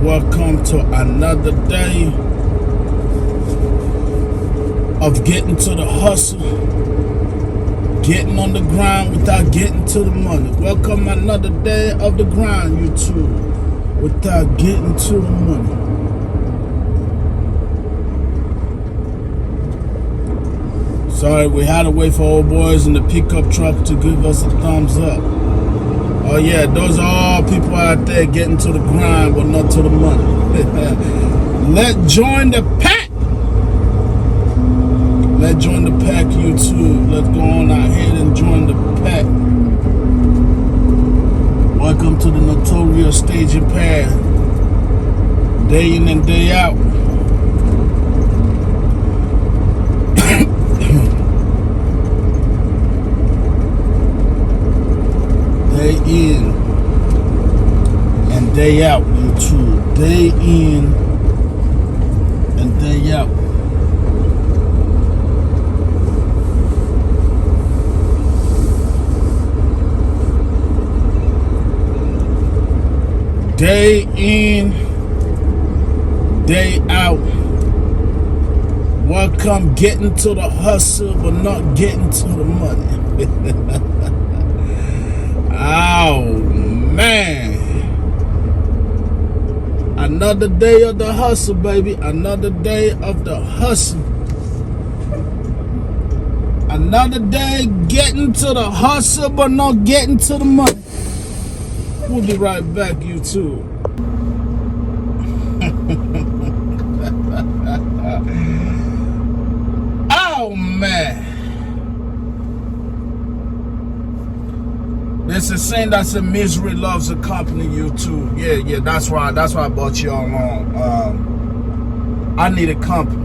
Welcome to another day of getting to the hustle, getting on the grind without getting to the money. Welcome another day of the grind, YouTube, without getting to the money. Sorry, we had to wait for old boys in the pickup truck to give us a thumbs up. Oh yeah, those are all people out there getting to the grind, but not to the money. Let's join the pack. Let's join the pack, YouTube. Let's go on out here and join the pack. Welcome to the notorious staging pad. Day in and day out. Day in and day out, YouTube. Day in and day out. Day in, day out. Welcome getting to the hustle, but not getting to the money. Oh man, another day of the hustle, baby. Another day of the hustle. Another day getting to the hustle, but not getting to the money. We'll be right back, YouTube. Oh man. There's a saying that says misery loves a company, YouTube. Yeah, that's why I brought y'all on. I need a company.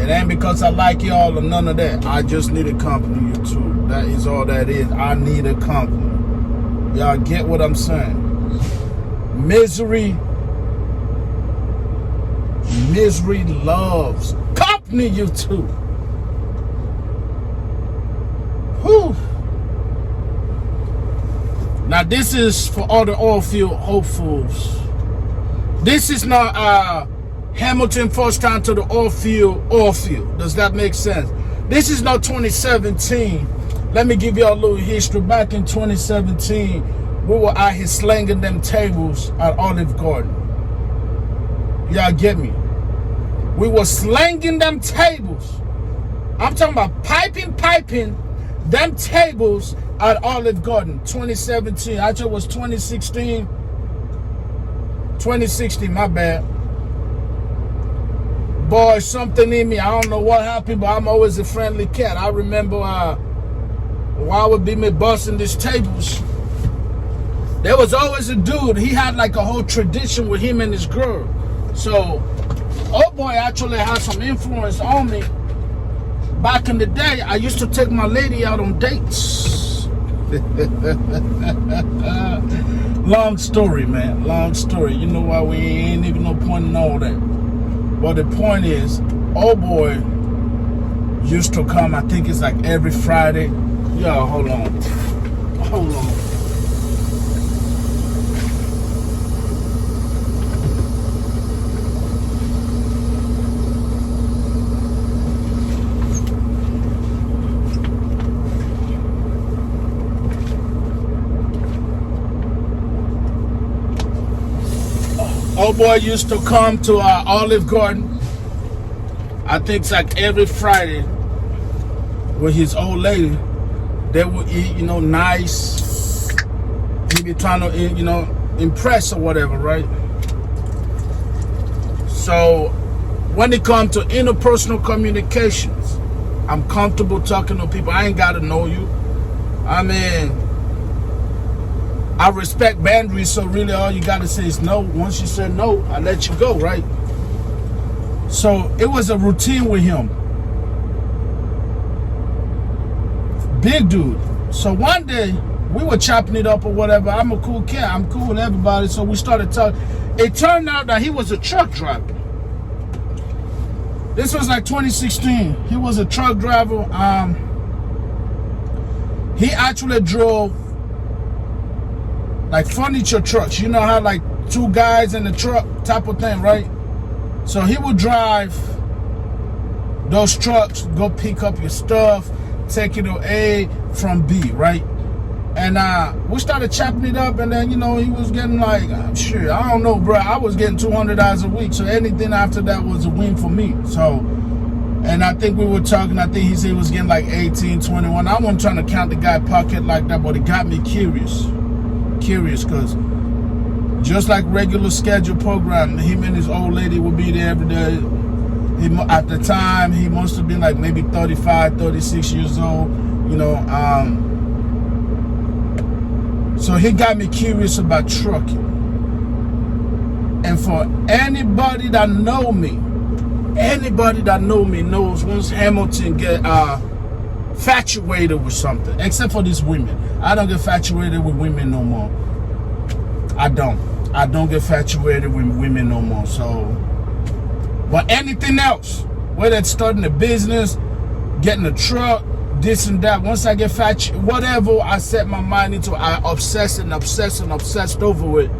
It ain't because I like y'all or none of that. I just need a company, YouTube. That is all that is. I need a company. Y'all get what I'm saying? Misery loves company, YouTube. Whew. Now this is for all the oilfield hopefuls. This is not Hamilton first time to the oilfield. Does that make sense? This is not 2017. Let me give you a little history. Back in 2017, we were out here slanging them tables at Olive Garden. Y'all get me? We were slanging them tables. I'm talking about piping them tables at Olive Garden. 2017. Actually, it was 2016. 2016, my bad. Boy, something in me. I don't know what happened, but I'm always a friendly cat. I remember while I would be me busting these tables, there was always a dude. He had like a whole tradition with him and his girl. So, oh boy actually had some influence on me. Back in the day, I used to take my lady out on dates. Long story, man. Long story. You know why we ain't even no point in all that. But the point is, oh boy used to come, I think it's like every Friday. Yo, hold on. Old boy used to come to Olive Garden. I think it's like every Friday with his old lady. They would eat, nice. He be trying to, impress or whatever, right? So when it comes to interpersonal communications, I'm comfortable talking to people. I ain't got to know you. I mean, I respect boundaries, so really all you gotta say is no. Once you say no, I let you go, right? So it was a routine with him. Big dude. So one day, we were chopping it up or whatever. I'm a cool cat. I'm cool with everybody. So we started talking. It turned out that he was a truck driver. This was like 2016. He was a truck driver. He actually drove like furniture trucks. You know how like two guys in the truck type of thing, right? So he would drive those trucks, go pick up your stuff, take it to A from B, right? And we started chopping it up, and then, you know, he was getting like, shit, I don't know, bro. I was getting $200 a week, so anything after that was a win for me. So, and I think we were talking, I think he said he was getting like 18, 21. I wasn't trying to count the guy pocket like that, but it got me curious, because just like regular scheduled program, him and his old lady would be there every day. At the time, he must have been like maybe 35, 36 years old, you know. So he got me curious about trucking. And for anybody that know me knows once Hamilton get infatuated with something, except for these women. I don't get infatuated with women no more. I don't get infatuated with women no more. So, but anything else, whether it's starting a business, getting a truck, this and that, once I get whatever I set my mind into, I obsessed over it,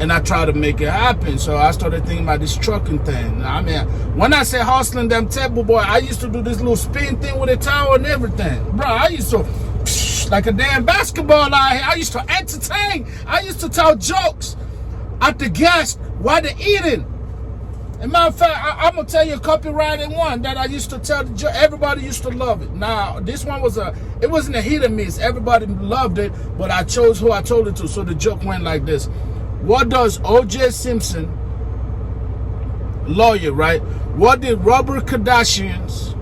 and I try to make it happen. So I started thinking about this trucking thing. I mean, when I say hustling them table, boy, I used to do this little spin thing with a towel and everything. Bro, I used to, like a damn basketball out here. I used to entertain. I used to tell jokes at the guests while they're eating. As a matter of fact, I'm going to tell you a copyrighted one that I used to tell the judge. Everybody used to love it. Now, this one it wasn't a hit or miss. Everybody loved it, but I chose who I told it to. So the joke went like this. What does O.J. Simpson, lawyer, right? What did Robert Kardashian's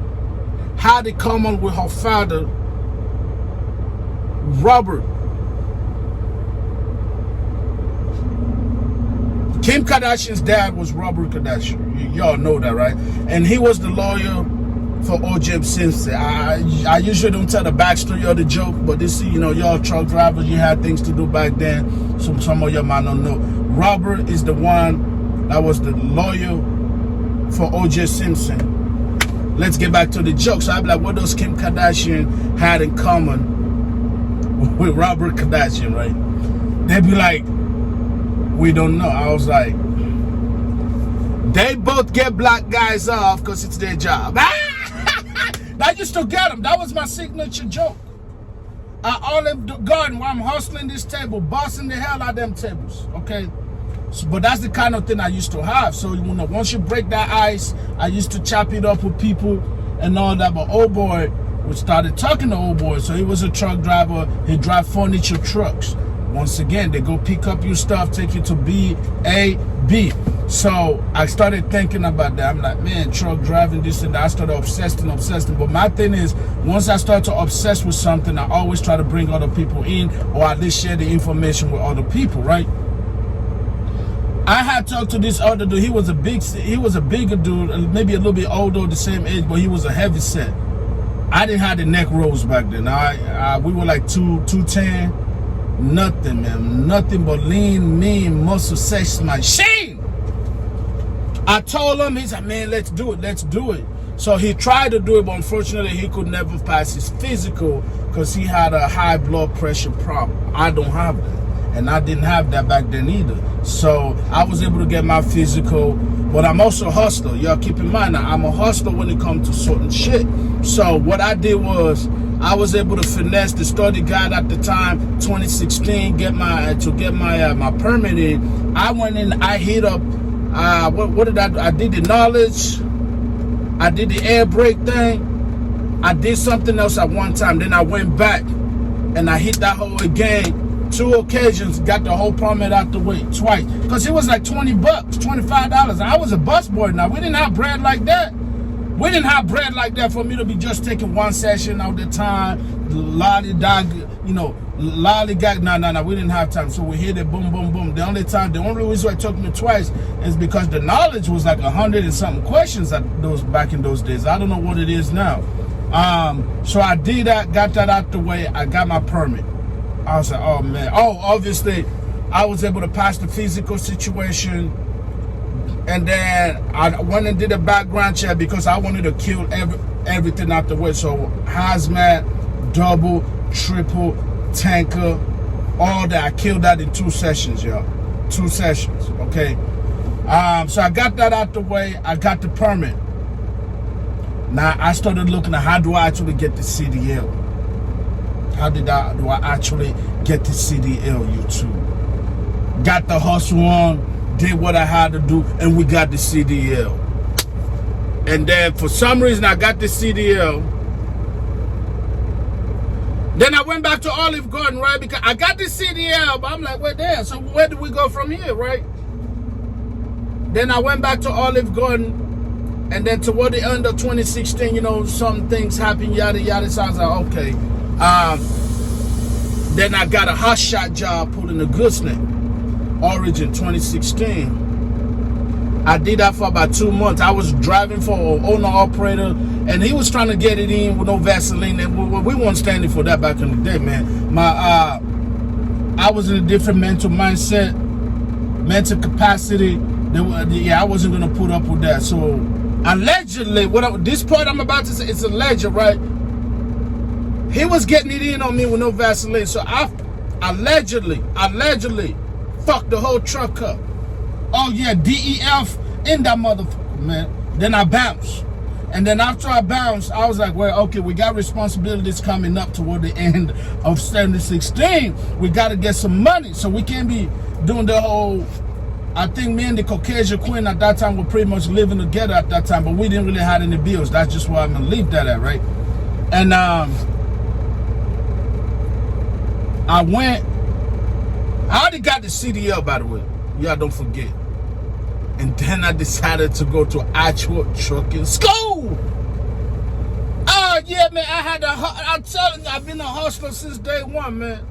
had in common with her father, Robert? Kim Kardashian's dad was Robert Kardashian. Y'all know that, right? And he was the lawyer for O.J. Simpson. I usually don't tell the backstory of the joke, but this, you know, y'all truck drivers, you had things to do back then. So some of y'all might not know. Robert is the one that was the lawyer for O.J. Simpson. Let's get back to the joke. So I'd be like, what does Kim Kardashian had in common with Robert Kardashian, right? They'd be like, we don't know. I was like, they both get black guys off because it's their job. I used to get them. That was my signature joke. At Olive Garden, while I'm hustling this table, bossing the hell out of them tables, okay? So, but that's the kind of thing I used to have. So, you know, once you break that ice, I used to chop it up with people and all that. But old boy, we started talking to old boy. So he was a truck driver. He drive furniture trucks. Once again, they go pick up your stuff, take you to B, A, B. So I started thinking about that. I'm like, man, truck driving, this and that. I started obsessing. But my thing is, once I start to obsess with something, I always try to bring other people in, or at least share the information with other people, right? I had talked to this other dude. He was a bigger dude, maybe a little bit older, the same age, but he was a heavy set. I didn't have the neck rolls back then. We were like 210. Nothing, man. Nothing but lean, mean, muscle sex machine. I told him, he said, man, let's do it. So he tried to do it, but unfortunately he could never pass his physical because he had a high blood pressure problem. I don't have that. And I didn't have that back then either. So I was able to get my physical, but I'm also a hustler. Y'all keep in mind, I'm a hustler when it comes to certain shit. So what I did was, I was able to finesse the study guide at the time, 2016, get my permit in. I went in, I hit up, what did I do? I did the knowledge, I did the air brake thing, I did something else at one time, then I went back and I hit that hole again. 2 occasions, got the whole permit out the way, twice. Because it was like $20, $25. I was a busboy now. We didn't have bread like that. We didn't have bread like that for me to be just taking one session all the time, lollygag. No, we didn't have time. So we hit it, boom, boom, boom. The only reason it took me twice is because the knowledge was like 100 and something questions back in those days. I don't know what it is now. So I did that, got that out the way. I got my permit. I was like, oh man. Oh, obviously, I was able to pass the physical situation. And then I went and did a background check because I wanted to kill everything out the way. So hazmat, double, triple, tanker, all that. I killed that in 2 sessions, y'all. 2 sessions, okay? So I got that out the way. I got the permit. Now I started looking at how do I actually get the CDL? How do I actually get the CDL, YouTube? Got the hustle on, did what I had to do, and we got the CDL. And then for some reason I got the CDL. Then I went back to Olive Garden, right? Because I got the CDL, but I'm like, wait there. So where do we go from here, right? Then I went back to Olive Garden. And then toward the end of 2016, you know, some things happened, yada, yada. So I was like, okay. Then I got a hot shot job pulling a gooseneck. Origin 2016. I did that for about 2 months. I was driving for an owner-operator, and he was trying to get it in with no Vaseline. And we weren't standing for that back in the day, man. I was in a different mental mindset, mental capacity. Yeah, I wasn't going to put up with that. So, allegedly, this part I'm about to say, it's alleged, right? He was getting it in on me with no Vaseline. So, I allegedly fucked the whole truck up. Oh yeah, DEF in that motherfucker, man. Then I bounced. And then after I bounced, I was like, well, okay, we got responsibilities coming up toward the end of 2016. We got to get some money. So we can't be doing the whole, I think me and the Caucasian queen at that time were pretty much living together at that time, but we didn't really have any bills. That's just where I'm going to leave that at, right? And I already got the CDL, by the way. Y'all don't forget. And then I decided to go to actual trucking school. Oh yeah, man, I'm telling you, I've been a hustler since day one, man.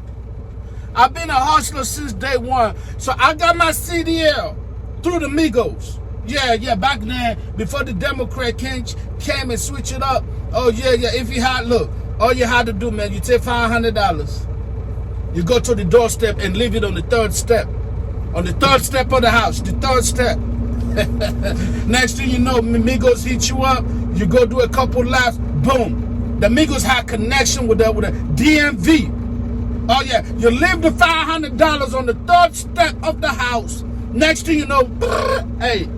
I've been a hustler since day one. So I got my CDL through the Migos. Yeah, back then, before the Democrat came and switched it up. Oh yeah, if you had, look, all you had to do, man, you take $500. You go to the doorstep and leave it on the 3rd step. On the 3rd step of the house, the 3rd step. Next thing you know, Migos hit you up. You go do a couple laps. Boom. The Migos had connection with the DMV. Oh yeah, you leave the $500 on the 3rd step of the house. Next thing you know, hey,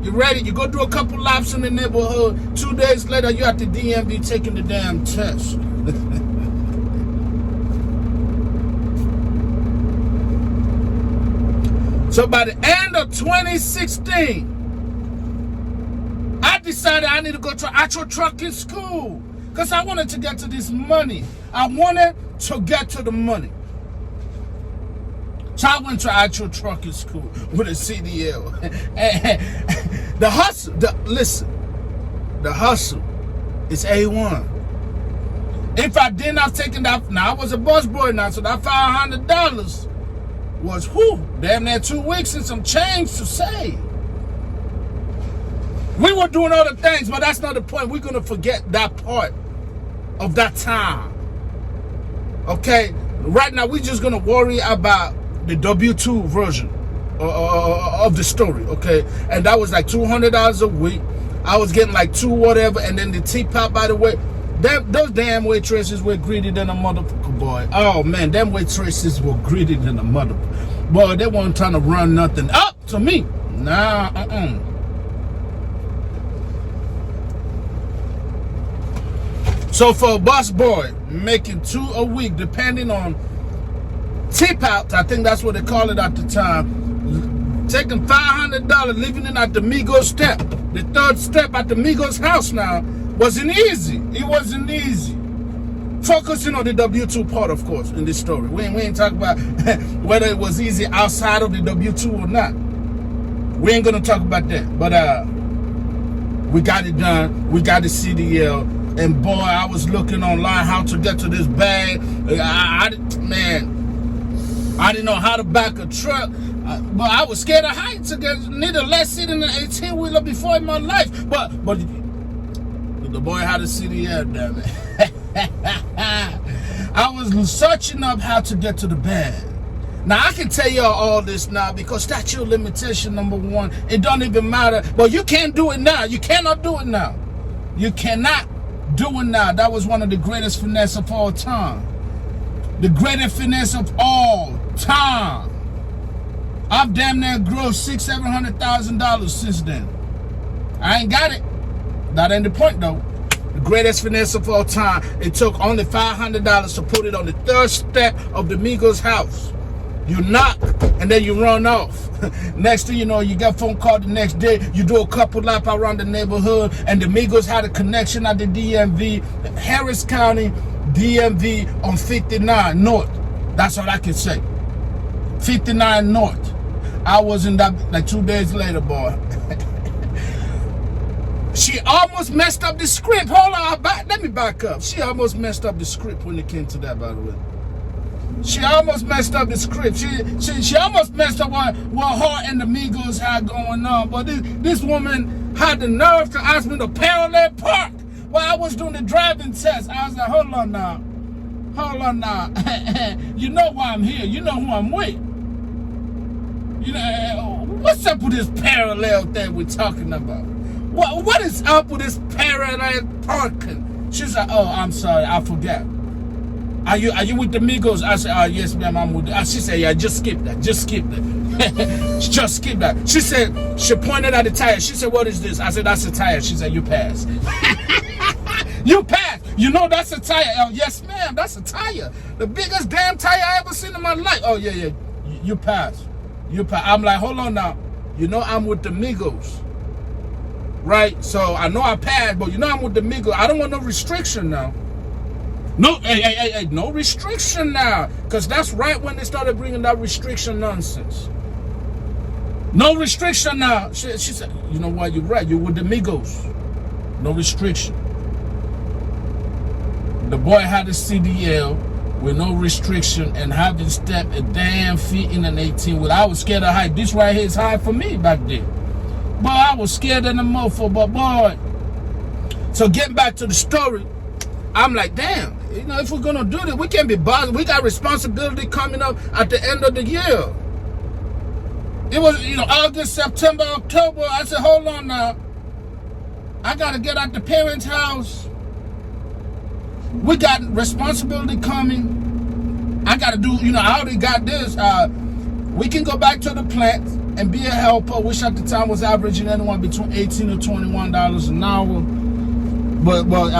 you ready? You go do a couple laps in the neighborhood. 2 days later, you at the DMV taking the damn test. So by the end of 2016, I decided I need to go to actual trucking school because I wanted to get to this money. I wanted to get to the money. So I went to actual trucking school with a CDL. The hustle, the hustle is A1. If I didn't have taken that, now I was a bus boy now, so that $500 was, damn near 2 weeks and some change to save. We were doing other things, but that's not the point. We're going to forget that part of that time. Okay? Right now, we're just going to worry about the W-2 version of the story, okay? And that was like $200 a week. I was getting like 2 whatever, and then the teapot, by the way, those damn waitresses were greedy than a motherfucker, boy. Oh, man, them waitresses were greedy than a motherfucker. Boy, they weren't trying to run nothing up to me. Nah, So for a bus boy, making 2 a week, depending on tip out, I think that's what they call it at the time, taking $500, leaving it at the Migos step, the 3rd step at the Migos house now, wasn't easy. It wasn't easy. Focusing on the W-2 part, of course, in this story. We ain't talking about whether it was easy outside of the W-2 or not. We ain't gonna talk about that. But we got it done. We got the CDL. And boy, I was looking online how to get to this bag. Man, I didn't know how to back a truck. But I was scared of heights. Need a less seat in an 18-wheeler before in my life. But the boy had a CDL, damn it. I was searching up how to get to the bag. Now, I can tell y'all all this now because statute of limitation, number 1, it don't even matter. But you can't do it now. You cannot do it now. You cannot do it now. That was one of the greatest finesse of all time. The greatest finesse of all time. I've damn near grossed $600,000-$700,000 since then. I ain't got it. That ain't the point though. The greatest finesse of all time. It took only $500 to put it on the third step of the Migos house. You knock and then you run off. Next thing you know, you get a phone call the next day. You do a couple laps around the neighborhood, and the Migos had a connection at the DMV, Harris County, DMV on 59 North. That's all I can say. 59 North. I was in that like 2 days later, boy. She almost messed up the script. Hold on, let me back up. She almost messed up the script when it came to that, by the way. She almost messed up the script. She almost messed up what her and the Migos had going on. But this woman had the nerve to ask me to parallel park while I was doing the driving test. I was like, hold on now. Hold on now. You know why I'm here. You know who I'm with. You know, what's up with this parallel thing we're talking about? What is up with this parallel parking? She's like, oh, I'm sorry, I forgot. Are you with the Migos? I said, oh, yes, ma'am, I'm with it. She said, yeah, just skip that. Just skip that. Just skip that. She said, she pointed at the tire. She said, what is this? I said, that's a tire. She said, you passed. You passed. You know that's a tire. Oh, yes, ma'am, that's a tire. The biggest damn tire I ever seen in my life. Oh, yeah. You passed. You passed. I'm like, hold on now. You know I'm with the Migos. Right? So I know I passed, but you know I'm with the Migos. I don't want no restriction now. No, hey, no restriction now. Because that's right when they started bringing that restriction nonsense. No restriction now. She said, you know what, you're right. You're with the Migos. No restriction. The boy had a CDL with no restriction and having stepped a damn feet in an 18 wheel. I was scared of height. This right here is high for me back then. Boy, I was scared of the mofo, but boy. So getting back to the story, I'm like, damn, you know, if we're gonna do this, we can't be bothered. We got responsibility coming up at the end of the year. It was, you know, August, September, October. I said, hold on now. I gotta get out the parents' house. We got responsibility coming. I gotta do, you know, I already got this. We can go back to the plant and be a helper, which at the time was averaging anyone between $18 to $21 an hour. But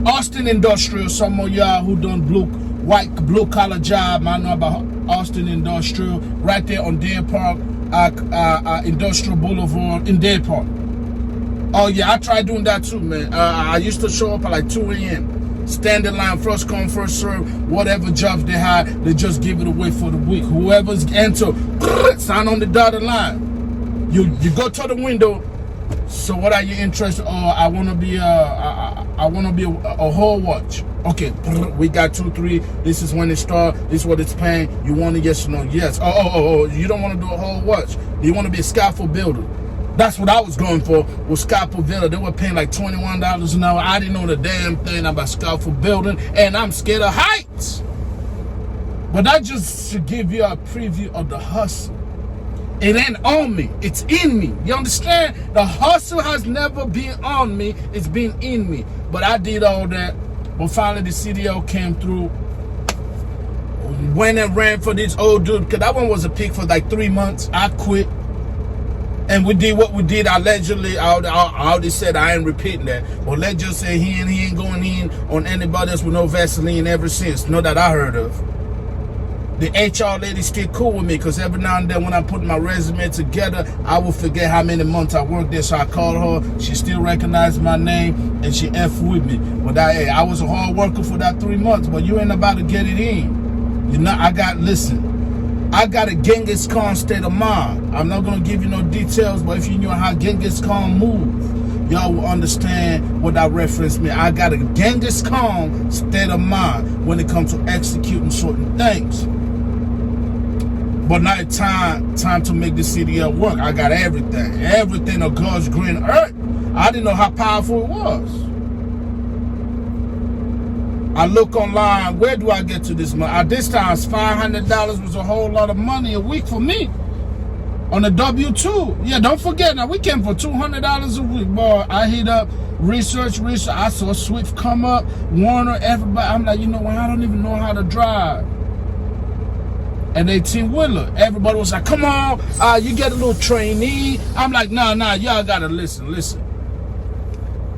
Austin Industrial, some of y'all who done blue collar job, I know about Austin Industrial, right there on Deer Park, Industrial Boulevard in Deer Park. Oh yeah, I tried doing that too, man. I used to show up at like 2 a.m. Stand in line, first come, first serve. Whatever jobs they had, they just give it away for the week. Whoever's enter, sign on the dotted line. You go to the window. So what are you interested? Oh, I want to be a whole watch. Okay, we got 2, 3. This is when it starts. This is what it's paying. You want to yes or no? Yes. Oh. You don't want to do a whole watch. You want to be a scaffold builder. That's what I was going for, was scaffold builder. They were paying like $21 an hour. I didn't know the damn thing about scaffold building, and I'm scared of heights. But that just should give you a preview of the hustle. It ain't on me, it's in me. You understand? The hustle has never been on me, it's been in me. But I did all that. But finally the CDL came through. Went and ran for this old dude, because that one was a pick for like 3 months. I quit. And we did what we did. Allegedly, I already said I ain't repeating that. But let's just say he ain't going in on anybody else with no Vaseline ever since. Not that I heard of. The HR lady still cool with me, because every now and then when I put my resume together, I will forget how many months I worked there. So I called her. She still recognized my name, and she F with me. But I was a hard worker for that 3 months. But you ain't about to get it in. You know, I got a Genghis Khan state of mind. I'm not going to give you no details, but if you know how Genghis Khan move, y'all will understand what that reference means. I got a Genghis Khan state of mind when it comes to executing certain things. But now it's time to make the CDL work. I got everything of God's green earth. I didn't know how powerful it was. I look online, where do I get to this money? At this time, $500 was a whole lot of money a week for me on a W-2. Yeah, don't forget, now we came for $200 a week, boy. I hit up research. I saw Swift come up, Warner, everybody. I'm like, you know what? I don't even know how to drive. an 18-wheeler. Everybody was like, come on, you get a little trainee. I'm like, nah, y'all gotta listen.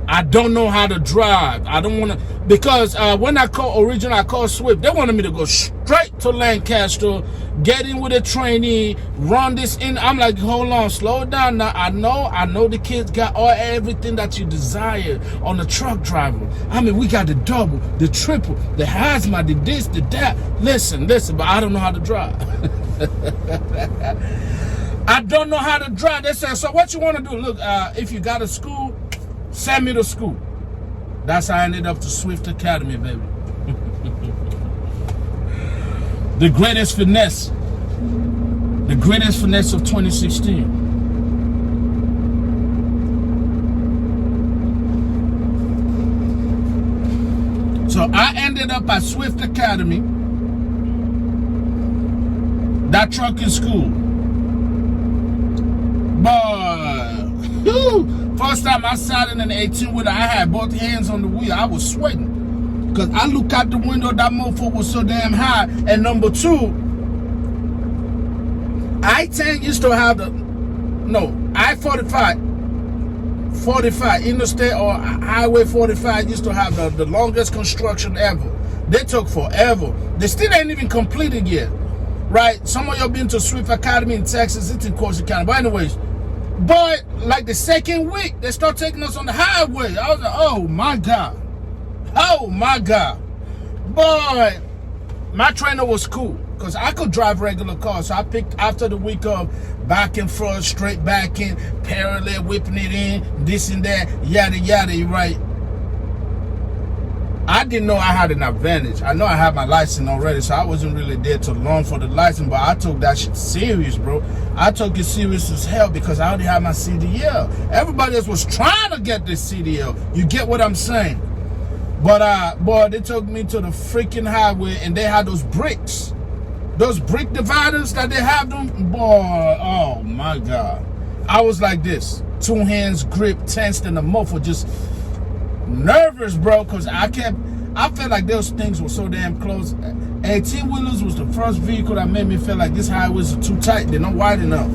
I don't know how to drive. I don't want to, because when I called Swift, they wanted me to go straight to Lancaster, get in with a trainee, run this in. I'm like, hold on, slow down now. I know the kids got everything that you desire on the truck driver. I mean, we got the double, the triple, the hazmat, the this, the that. Listen, but I don't know how to drive. I don't know how to drive. They said, so what you want to do? Look, if you got a school, send me to school. That's how I ended up to Swift Academy, baby. The greatest finesse of 2016. So I ended up at Swift Academy, that trucking school. But first time I sat in an 18-wheeler, I had both hands on the wheel. I was sweating. Because I looked out the window, that mofo was so damn high. And number two, I-10 used to have I-45, interstate or Highway 45 used to have the longest construction ever. They took forever. They still ain't even completed yet. Right? Some of y'all been to Swift Academy in Texas, it's in Corsicana County. But anyways, but like the second week, they start taking us on the highway. I was like, oh my God. But my trainer was cool because I could drive regular cars. So I picked, after the week of back and forth, straight back in, parallel, whipping it in, this and that, yada, yada, right? I didn't know I had an advantage. I know I had my license already, so I wasn't really there to learn for the license, but I took that shit serious, bro. I took it serious as hell because I already had my CDL. Everybody else was trying to get this CDL. You get what I'm saying? But boy, they took me to the freaking highway and they had those bricks. Those brick dividers that they have them, boy, oh my God. I was like this, 2 hands grip, tensed in the muffler, just nervous, bro, because I felt like those things were so damn close. 18-wheelers was the first vehicle that made me feel like this highways are too tight, they're not wide enough.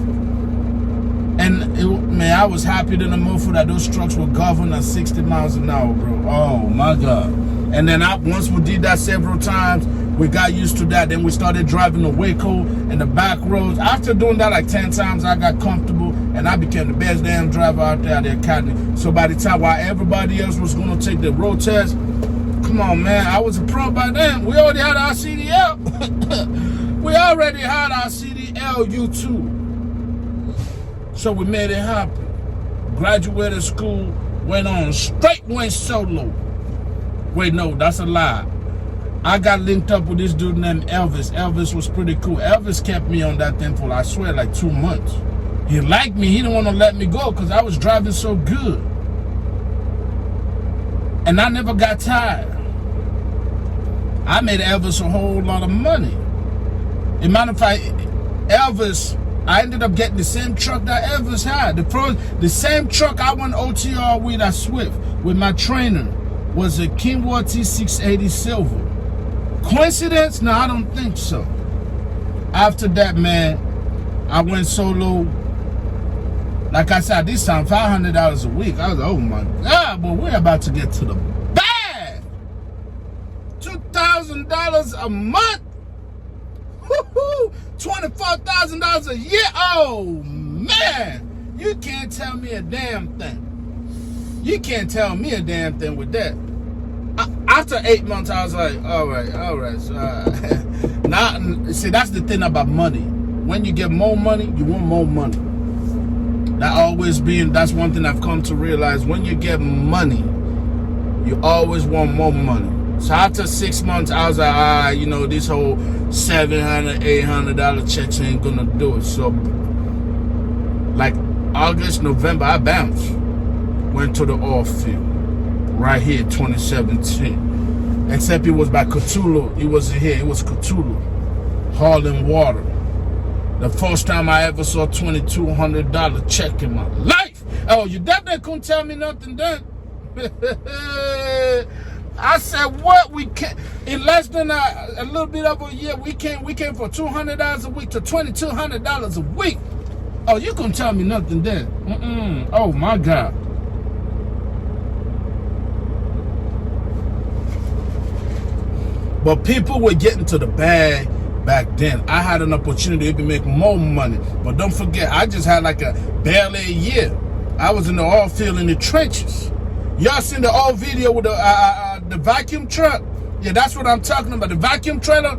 And man, I was happy to the mofo that those trucks were governed at 60 miles an hour, bro. Oh my God. And then once we did that several times, we got used to that. Then we started driving the Waco and the back roads. After doing that like 10 times, I got comfortable and I became the best damn driver out there at the academy. So by the time while everybody else was going to take the road test, come on, man, I was a pro by then. We already had our CDL. We already had our CDL U2. So we made it happen. Graduated school, went solo. Wait, no, that's a lie. I got linked up with this dude named Elvis. Elvis was pretty cool. Elvis kept me on that thing for, I swear, like 2 months. He liked me. He didn't want to let me go because I was driving so good. And I never got tired. I made Elvis a whole lot of money. As a matter of fact, Elvis, I ended up getting the same truck that Elvis had. The same truck I went OTR with at Swift with my trainer was a Kenworth T680 Silver. Coincidence? No, I don't think so. After that, man, I went solo. Like I said, this time $500 a week. I was like, oh my God, but we're about to get to the bag. $2,000 a month. Woo-hoo. $24,000 a year. Oh man, you can't tell me a damn thing. You can't tell me a damn thing with that. After 8 months, I was like, all right. So, now, see, that's the thing about money. When you get more money, you want more money. That's one thing I've come to realize. When you get money, you always want more money. So after 6 months, I was like, this whole $700, $800 checks ain't gonna do it. So, like August, November, I bounced. Went to the oil field. Right here, 2017. Except it was by Cthulhu. It wasn't here, it was Cthulhu. Hauling water. The first time I ever saw a $2,200 check in my life. Oh, you definitely couldn't tell me nothing then. I said, what? We can't, in less than a little bit over a year, we came for $200 a week to $2,200 a week. Oh, you couldn't tell me nothing then. Oh my God. But people were getting to the bag back then. I had an opportunity to make more money. But don't forget, I just had like barely a year. I was in the oil field in the trenches. Y'all seen the old video with the vacuum truck? Yeah, that's what I'm talking about. The vacuum trailer,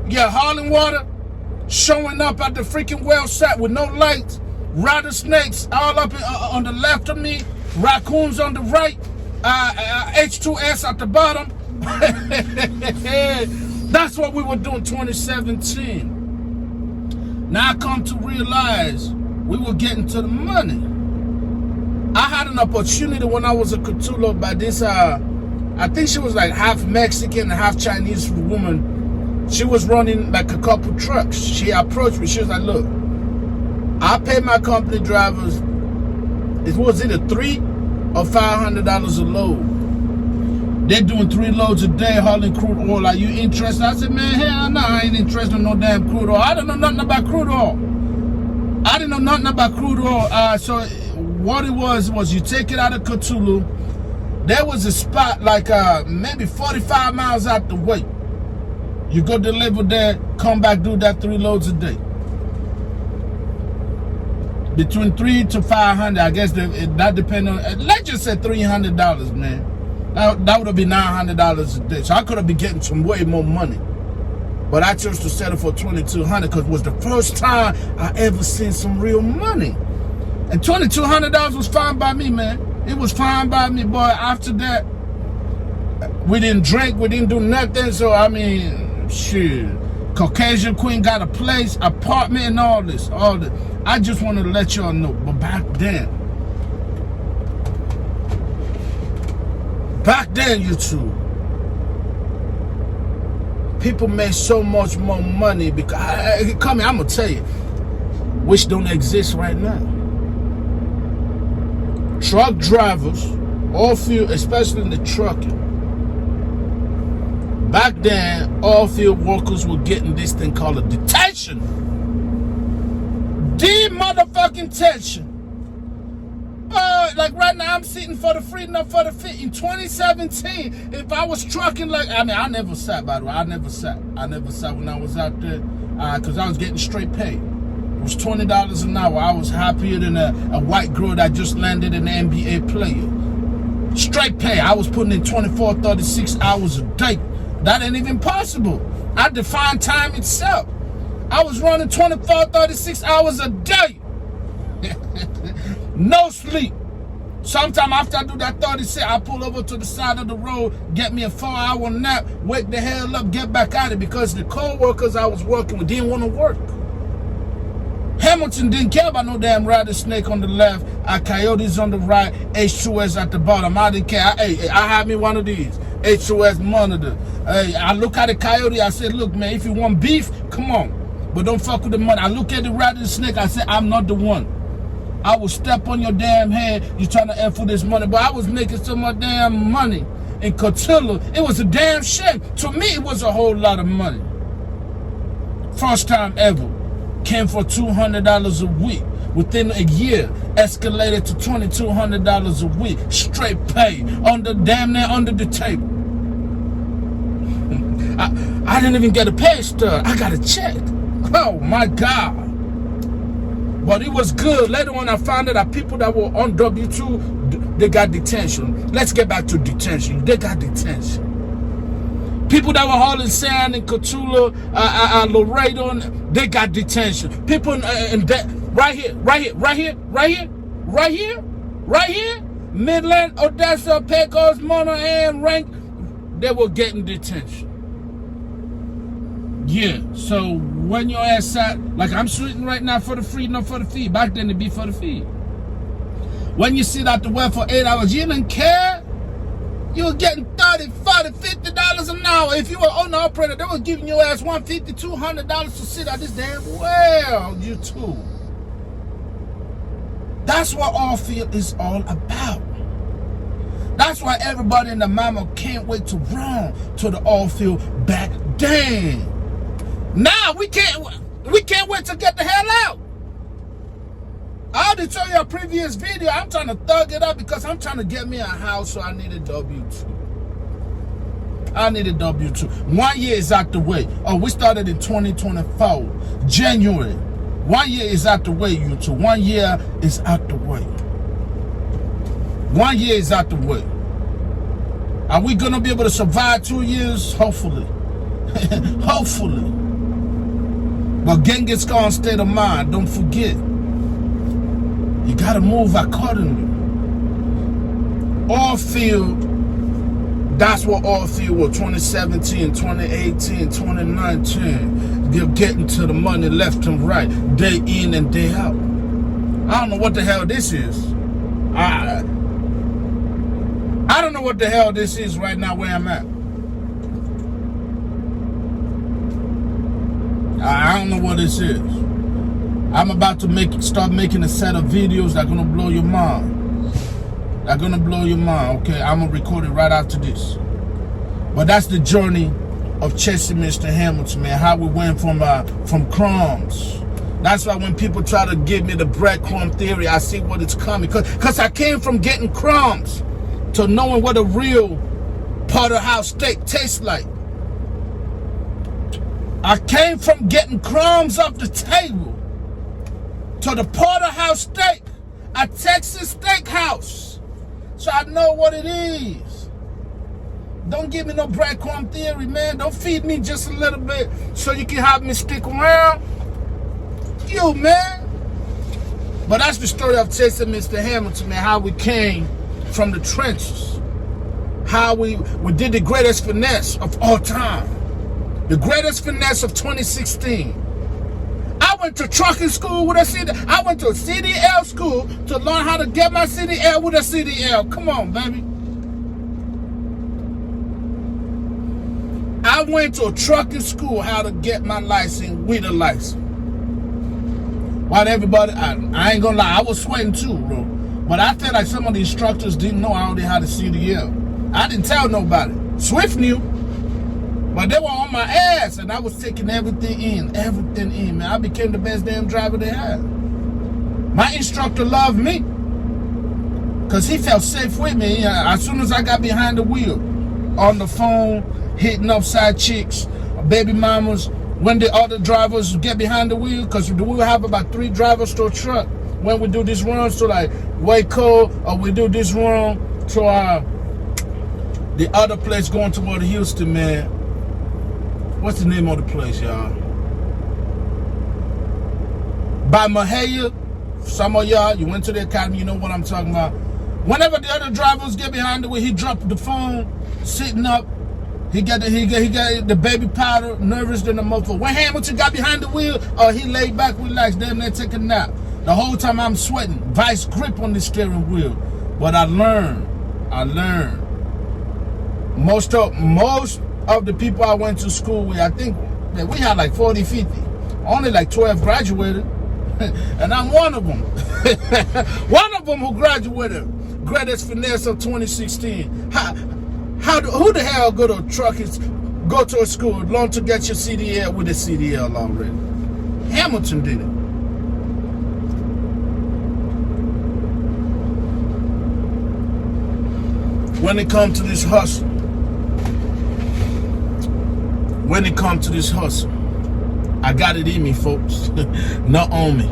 yeah, hauling water, showing up at the freaking well site with no lights, rattlesnakes all up on the left of me, raccoons on the right, H2S at the bottom. That's what we were doing 2017. Now I come to realize we were getting to the money. I had an opportunity when I was a Cthulhu by this, I think she was like half Mexican, half Chinese woman. She was running like a couple trucks. She approached me. She was like, look, I pay my company drivers, it was either $300 or $500 a load. They're doing 3 loads a day hauling crude oil. Are you interested? I said, man, hell no, I ain't interested in no damn crude oil. I don't know nothing about crude oil. I didn't know nothing about crude oil. So what it was you take it out of Cthulhu. There was a spot like maybe 45 miles out the way. You go deliver there, come back, do that 3 loads a day. Between 300 to 500, I guess that depends on, let's just say $300, man. That would have been $900 a day. So I could have been getting some way more money. But I chose to settle for $2,200 because it was the first time I ever seen some real money. And $2,200 was fine by me, man. It was fine by me, boy. After that, we didn't drink, we didn't do nothing. So, I mean, shit. Caucasian Queen got a place, apartment, and all this. I just wanted to let y'all know. But back then, YouTube, people made so much more money because, I'm going to tell you, which don't exist right now. Truck drivers, oil field, especially in the trucking. Back then, oil field workers were getting this thing called a detention. Motherfucking detention. Like right now, I'm sitting for the free, not for the fit. In 2017, if I was trucking I never sat, by the way. I never sat when I was out there because I was getting straight pay. It was $20 an hour. I was happier than a white girl that just landed an NBA player. Straight pay. I was putting in 24, 36 hours a day. That ain't even possible. I define time itself. I was running 24, 36 hours a day. No sleep. Sometime after I do that 36, I pull over to the side of the road, get me a 4-hour nap, wake the hell up, get back at it because the co-workers I was working with didn't want to work. Hamilton didn't care about no damn rattlesnake on the left, coyotes on the right, H2S at the bottom. I didn't care. I had me one of these H2S monitor. I look at the coyote, I said, look, man, if you want beef, come on. But don't fuck with the money. I look at the rattlesnake, I said, I'm not the one. I will step on your damn head. You trying to F for this money. But I was making so much damn money in Cthulhu. It was a damn shame. To me, it was a whole lot of money. First time ever. Came for $200 a week. Within a year, escalated to $2,200 a week. Straight pay. Damn near under the table. I didn't even get a pay stub. I got a check. Oh my God. But it was good. Later on, I found out that people that were on W-2, they got detention. Let's get back to detention. They got detention. People that were hauling sand in Cthulhu, Laredo, they got detention. People right here, Midland, Odessa, Pecos, Mono, and Rank, they were getting detention. Yeah, so when your ass sat, like I'm sitting right now for the free, not for the fee. Back then it'd be for the fee. When you sit out the well for 8 hours, you didn't care. You were getting $30, $40, $50 an hour. If you were owner operator, they were giving your ass $150, $200 to sit out this damn well, you too. That's what oilfield is all about. That's why everybody in the mama can't wait to run to the oil field back then. Now we can't wait to get the hell out. I already told you a previous video, I'm trying to thug it up because I'm trying to get me a house, so I need a W-2. I need a W-2. 1 year is out the way. Oh, we started in 2024, January. 1 year is out the way, you two. 1 year is out the way. 1 year is out the way. Are we gonna be able to survive 2 years? Hopefully. Hopefully. But Genghis Khan's state of mind, don't forget. You gotta move accordingly. Oil field, that's what oil field was, 2017, 2018, 2019. You're getting to the money left and right, day in and day out. I don't know what the hell this is. I don't know what the hell this is right now where I'm at. I don't know what this is. I'm about to start making a set of videos that are gonna blow your mind. They're gonna blow your mind, okay? I'm gonna record it right after this. But that's the journey of chasing Mr. Hamilton, man. How we went from crumbs. That's why when people try to give me the breadcrumb theory, I see what it's coming. Cause I came from getting crumbs to knowing what a real porterhouse steak tastes like. I came from getting crumbs off the table to the porterhouse steak, a Texas steakhouse. So I know what it is. Don't give me no breadcrumb theory, man. Don't feed me just a little bit so you can have me stick around. You, man. But that's the story of chasing Mr. Hamilton, man. How we came from the trenches. How we did the greatest finesse of all time. The greatest finesse of 2016. I went to trucking school with a CDL. I went to a CDL school to learn how to get my CDL with a CDL. Come on, baby. I went to a trucking school how to get my license with a license. While everybody, I ain't gonna lie, I was sweating too, bro. But I felt like some of the instructors didn't know I already had a CDL. I didn't tell nobody. Swift knew. But they were on my ass, and I was taking everything in, man. I became the best damn driver they had. My instructor loved me, because he felt safe with me. As soon as I got behind the wheel, on the phone, hitting upside chicks, baby mamas, when the other drivers get behind the wheel, because we will have about 3 drivers to a truck. When we do these runs to like Waco, or we do this run to the other place going toward Houston, man. What's the name of the place, y'all? By Mahia. Some of y'all, you went to the academy, you know what I'm talking about. Whenever the other drivers get behind the wheel, he dropped the phone, sitting up. He got the baby powder, nervous than the motherfucker. When Hamilton got behind the wheel, he laid back, relaxed, damn near take a nap. The whole time I'm sweating, vice grip on the steering wheel. But I learned. Most of the people I went to school with, I think that we had like 40, 50. Only like 12 graduated. And I'm one of them. One of them who graduated. Greatest finesse of 2016. Who the hell go to a school, learn to get your CDL with a CDL already? Hamilton did it. When it comes to this hustle, I got it in me, folks. Not on me.